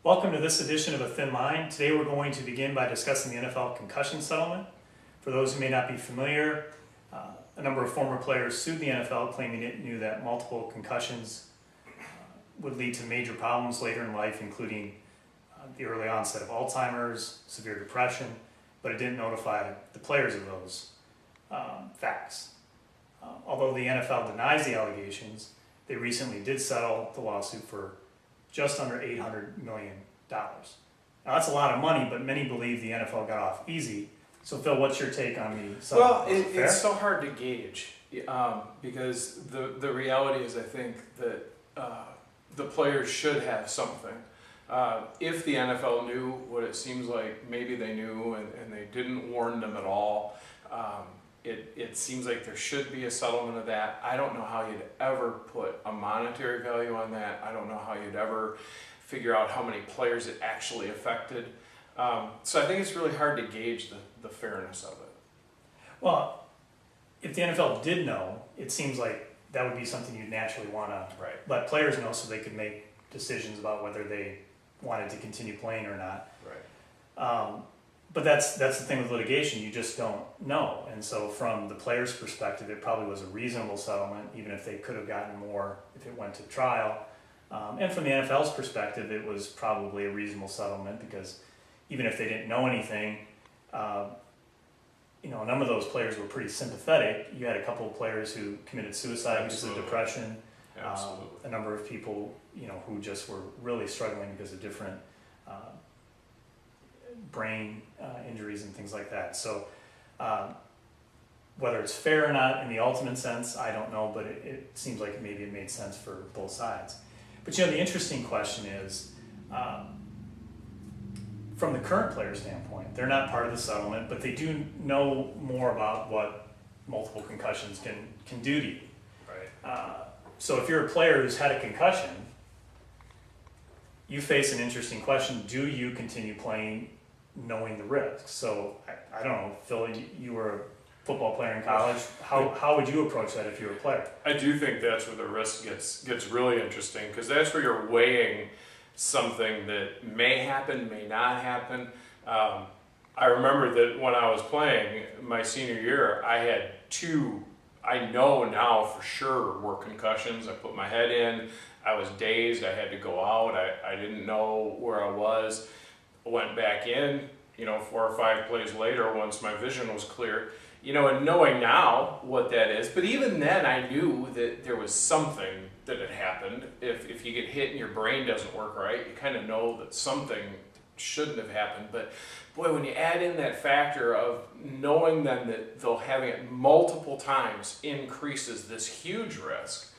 Welcome to this edition of A Thin Line. Today we're going to begin by discussing the NFL concussion settlement. For those who may not be familiar, a number of former players sued the NFL claiming it knew that multiple concussions would lead to major problems later in life, including the early onset of Alzheimer's, severe depression, but it didn't notify the players of those facts. Although the NFL denies the allegations, they recently did settle the lawsuit for just under $800 million. Now that's a lot of money, but many believe the NFL got off easy. So Phil, what's your take on the settlement? Well, it's so hard to gauge because the reality is I think that the players should have something. If the NFL knew what it seems like maybe they knew and they didn't warn them at all, it seems like there should be a settlement of that. I don't know how you'd ever put a monetary value on that. I don't know how you'd ever figure out how many players it actually affected. So I think it's really hard to gauge the fairness of it. Well, if the NFL did know, it seems like that would be something you'd naturally want to let players know so they could make decisions about whether they wanted to continue playing or not. Right. But that's the thing with litigation, you just don't know. And so from the player's perspective, it probably was a reasonable settlement, even if they could have gotten more if it went to trial. And from the NFL's perspective, it was probably a reasonable settlement because even if they didn't know anything, a number of those players were pretty sympathetic. You had a couple of players who committed suicide because of depression. A number of people, who just were really struggling because of different brain injuries and things like that. So whether it's fair or not in the ultimate sense, I don't know, but it seems like maybe it made sense for both sides. But the interesting question is, from the current player standpoint, they're not part of the settlement, but they do know more about what multiple concussions can do to you. Right. So if you're a player who's had a concussion, you face an interesting question. Do you continue playing knowing the risks? So I don't know, Phil, you were a football player in college. How would you approach that if you were a player? I do think that's where the risk gets really interesting because that's where you're weighing something that may happen, may not happen. I remember that when I was playing my senior year, I had two, I know now for sure, were concussions. I put my head in, I was dazed, I had to go out, I didn't know where I was. I went back in, 4 or 5 plays later once my vision was clear, and knowing now what that is. But even then I knew that there was something that had happened. If you get hit and your brain doesn't work right, you kind of know that something shouldn't have happened. But boy, when you add in that factor of knowing then that they'll having it multiple times increases this huge risk,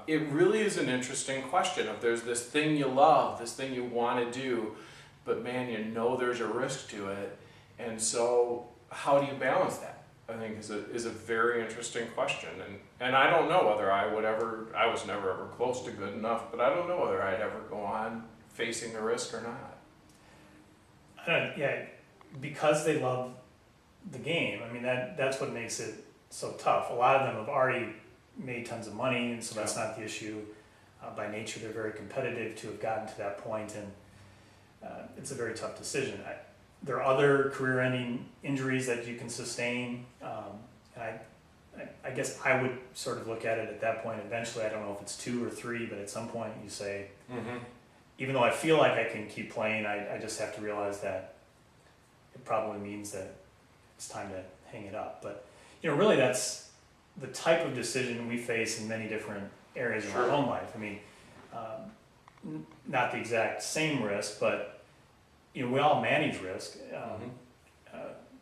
it really is an interesting question. If there's this thing you love, this thing you want to do, but man, there's a risk to it, and so how do you balance that? I think is a very interesting question, and I don't know whether I was never ever close to good enough, but I don't know whether I'd ever go on facing the risk or not. Because they love the game. I mean, that's what makes it so tough. A lot of them have already made tons of money, and so that's not the issue. By nature, they're very competitive to have gotten to that point, and it's a very tough decision. There are other career-ending injuries that you can sustain. I guess I would sort of look at it at that point. Eventually, I don't know if it's 2 or 3, but at some point you say, even though I feel like I can keep playing, I just have to realize that it probably means that it's time to hang it up. But really, that's the type of decision we face in many different areas of our own life. I mean, not the exact same risk, but we all manage risk,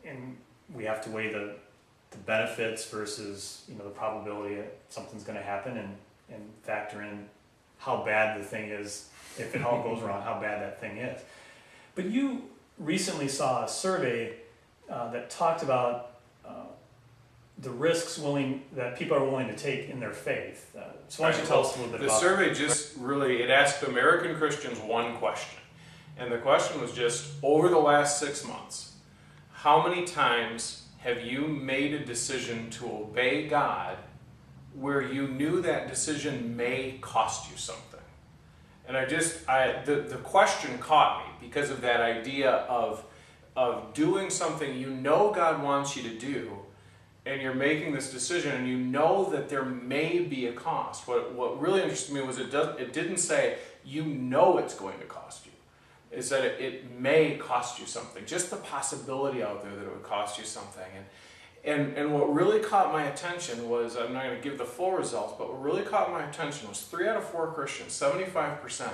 and we have to weigh the benefits versus the probability that something's going to happen, and factor in how bad the thing is. If it all goes wrong, how bad that thing is. But you recently saw a survey that talked about the risks that people are willing to take in their faith. So why don't you tell us a little bit about the survey? Just really, it asked American Christians one question. And the question was just, over the last 6 months, how many times have you made a decision to obey God where you knew that decision may cost you something? And the question caught me because of that idea of doing something you know God wants you to do, and you're making this decision, and you know that there may be a cost. What really interested me was it didn't say you know it's going to cost you. It said it may cost you something. Just the possibility out there that it would cost you something. And what really caught my attention was, I'm not going to give the full results, but what really caught my attention was 3 out of 4 Christians, 75%,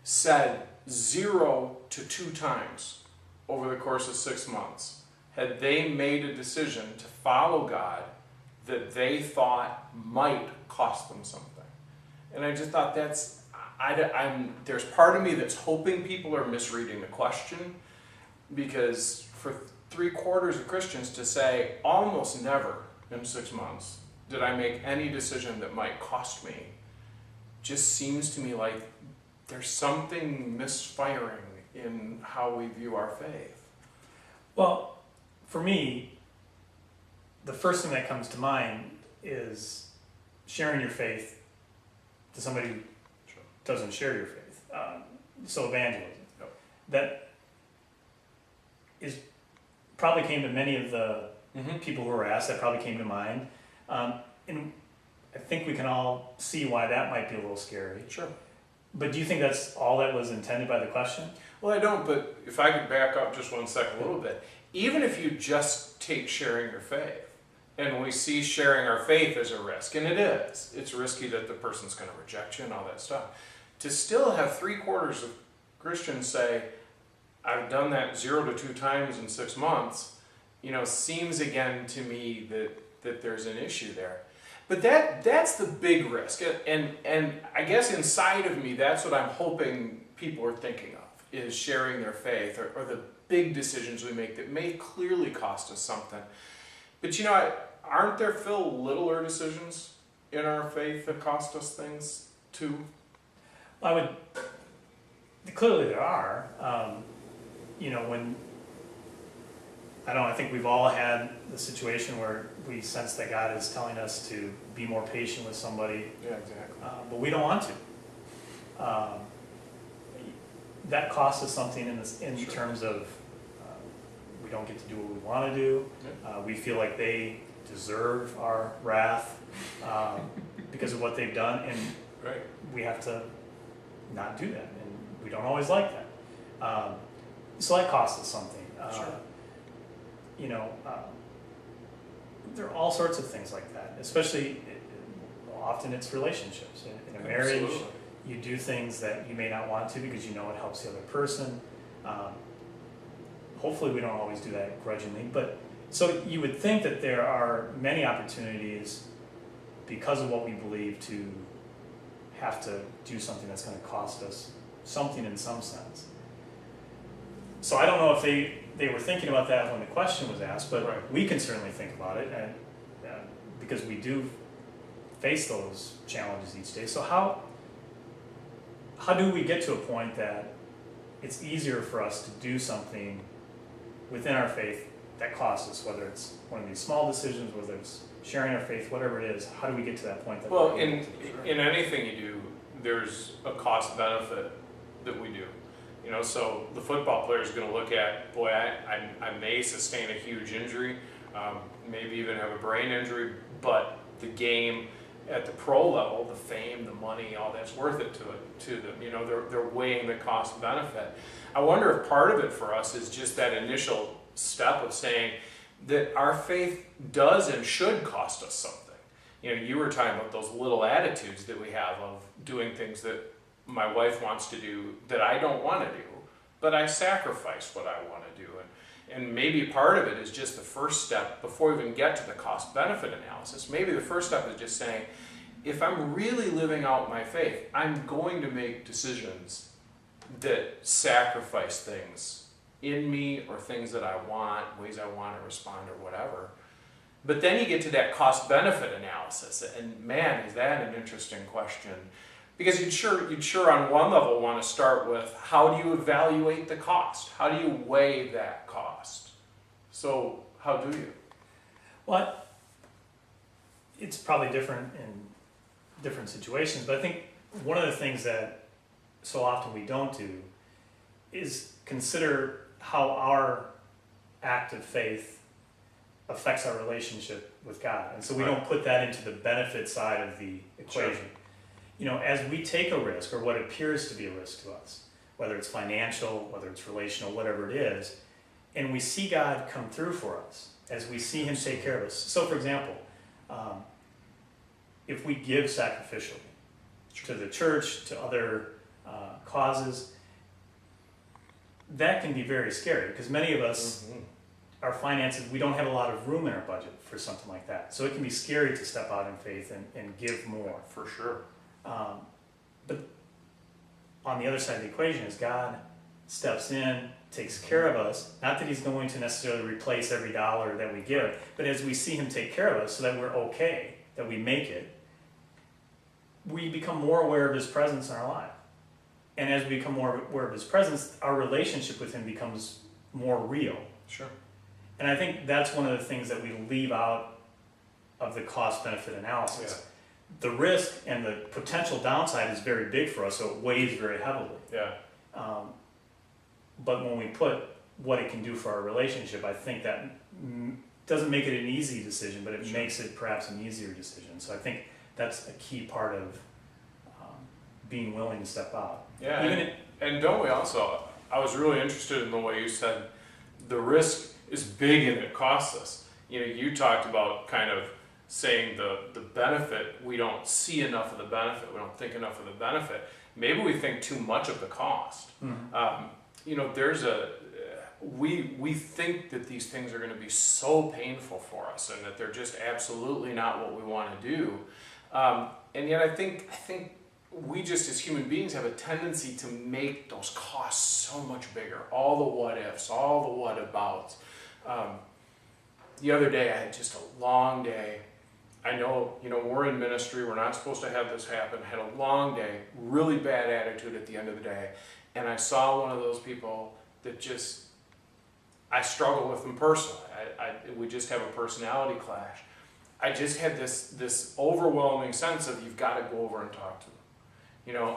said 0 to 2 times over the course of 6 months had they made a decision to follow God that they thought might cost them something. And I just thought there's part of me that's hoping people are misreading the question, because for 3/4 of Christians to say almost never in 6 months did I make any decision that might cost me just seems to me like there's something misfiring in how we view our faith. Well, for me, the first thing that comes to mind is sharing your faith to somebody who doesn't share your faith. So evangelism. Yep. That is probably came to many of the people who were asked. That probably came to mind. And I think we can all see why that might be a little scary. Sure. But do you think that's all that was intended by the question? Well, I don't, but if I could back up just 1 second a little bit, even if you just take sharing your faith, and we see sharing our faith as a risk, and it is, it's risky that the person's going to reject you and all that stuff, to still have 3/4 of Christians say, I've done that 0 to 2 times in 6 months, seems again to me that there's an issue there. But that's the big risk, and I guess inside of me, that's what I'm hoping people are thinking of, is sharing their faith, or the big decisions we make that may clearly cost us something. But aren't there, Phil, littler decisions in our faith that cost us things too? Clearly there are. I think we've all had the situation where we sense that God is telling us to be more patient with somebody. Yeah, exactly. But we don't want to. That costs us something in Sure. terms of we don't get to do what we want to do. Yeah. We feel like they deserve our wrath because of what they've done, and Right. we have to not do that, and we don't always like that. So that costs us something. Sure. There are all sorts of things like that, especially often it's relationships. In a marriage, Absolutely. you do things that you may not want to because you know it helps the other person. Hopefully we don't always do that grudgingly, but so you would think that there are many opportunities because of what we believe to have to do something that's going to cost us something in some sense. So I don't know if they were thinking about that when the question was asked, but Right. we can certainly think about it, and because we do face those challenges each day. So how do we get to a point that it's easier for us to do something within our faith that costs us, whether it's one of these small decisions, whether it's sharing our faith, whatever it is? How do we get to that point? Well, in anything you do, there's a cost benefit that we do. So the football player is going to look at, boy, I may sustain a huge injury, maybe even have a brain injury, but the game at the pro level, the fame, the money, all that's worth it to them. They're weighing the cost benefit. I wonder if part of it for us is just that initial step of saying that our faith does and should cost us something. You were talking about those little attitudes that we have of doing things that my wife wants to do that I don't want to do, but I sacrifice what I want to do. And maybe part of it is just the first step before we even get to the cost benefit analysis. Maybe the first step is just saying, if I'm really living out my faith, I'm going to make decisions that sacrifice things in me, or things that I want, ways I want to respond, or whatever. But then you get to that cost benefit analysis, and man, is that an interesting question. Because you'd sure on one level want to start with, how do you evaluate the cost? How do you weigh that cost? So how do you? Well, it's probably different in different situations, but I think one of the things that so often we don't do is consider how our act of faith affects our relationship with God. And so we don't put that into the benefit side of the equation. Sure. You know, as we take a risk, or what appears to be a risk to us, whether it's financial, whether it's relational, whatever it is, and we see God come through for us, as we see him take care of us. So for example, if we give sacrificially to the church, to other causes, that can be very scary, because many of us, our finances, we don't have a lot of room in our budget for something like that. So it can be scary to step out in faith and give more. For sure. But on the other side of the equation is God steps in, takes care of us. Not that he's going to necessarily replace every dollar that we give, but as we see him take care of us so that we're okay, that we make it, we become more aware of his presence in our life. And as we become more aware of his presence, our relationship with him becomes more real. Sure. And I think that's one of the things that we leave out of the cost-benefit analysis. Yeah. The risk and the potential downside is very big for us, so it weighs very heavily. Yeah. But when we put what it can do for our relationship, I think that doesn't make it an easy decision, but it makes it perhaps an easier decision. So I think that's a key part of being willing to step out. Yeah, and don't we also, I was really interested in the way you said the risk is big and it costs us. You know, you talked about kind of saying the benefit, we don't see enough of the benefit, we don't think enough of the benefit. Maybe we think too much of the cost. Mm-hmm. You know, we think that these things are going to be so painful for us and that they're just absolutely not what we want to do. And yet I think we just as human beings have a tendency to make those costs so much bigger. All the what ifs, all the what abouts. The other day I had just a long day. I know, we're in ministry, we're not supposed to have this happen. Had a long day, really bad attitude at the end of the day. And I saw one of those people that just, I struggle with them personally. We just have a personality clash. I just had this overwhelming sense of you've got to go over and talk to them.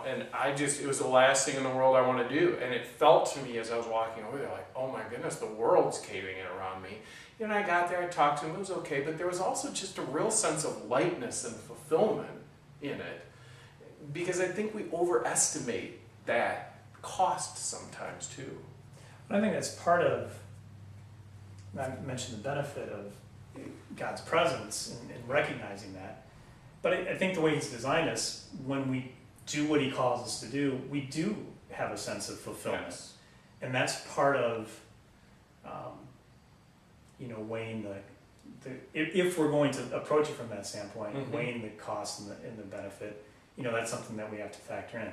And it was the last thing in the world I want to do. And it felt to me as I was walking over there like, oh my goodness, the world's caving in around me. I got there, I talked to him, it was okay, but there was also just a real sense of lightness and fulfillment in it. Because I think we overestimate that cost sometimes too. I think that's part of, I mentioned the benefit of God's presence and recognizing that. But I think the way he's designed us, when we do what he calls us to do, we do have a sense of fulfillment. Yes. And that's part of, weighing if we're going to approach it from that standpoint, weighing the cost and the benefit, that's something that we have to factor in.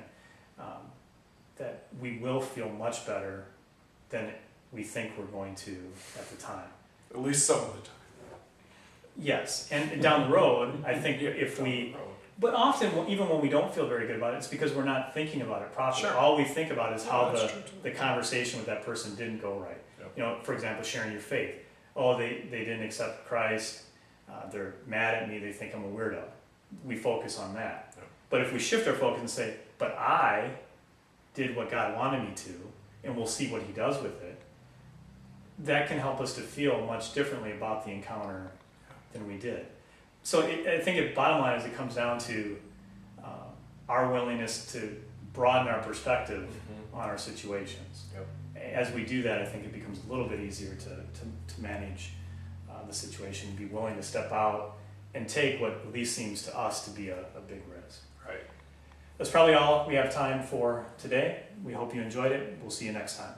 That we will feel much better than we think we're going to at the time. At least some of the time. Yes, and down the road, I think if we, but often even when we don't feel very good about it, it's because we're not thinking about it properly. Sure. All we think about is how that's the conversation with that person didn't go right. Yep. For example, sharing your faith. Oh, they didn't accept Christ. They're mad at me. They think I'm a weirdo. We focus on that. Yep. But if we shift our focus and say, but I did what God wanted me to, and we'll see what he does with it, that can help us to feel much differently about the encounter than we did. So I think bottom line is it comes down to our willingness to broaden our perspective on our situations. Yep. As we do that, I think it becomes a little bit easier to manage the situation, be willing to step out and take what at least seems to us to be a big risk. Right. That's probably all we have time for today. We hope you enjoyed it. We'll see you next time.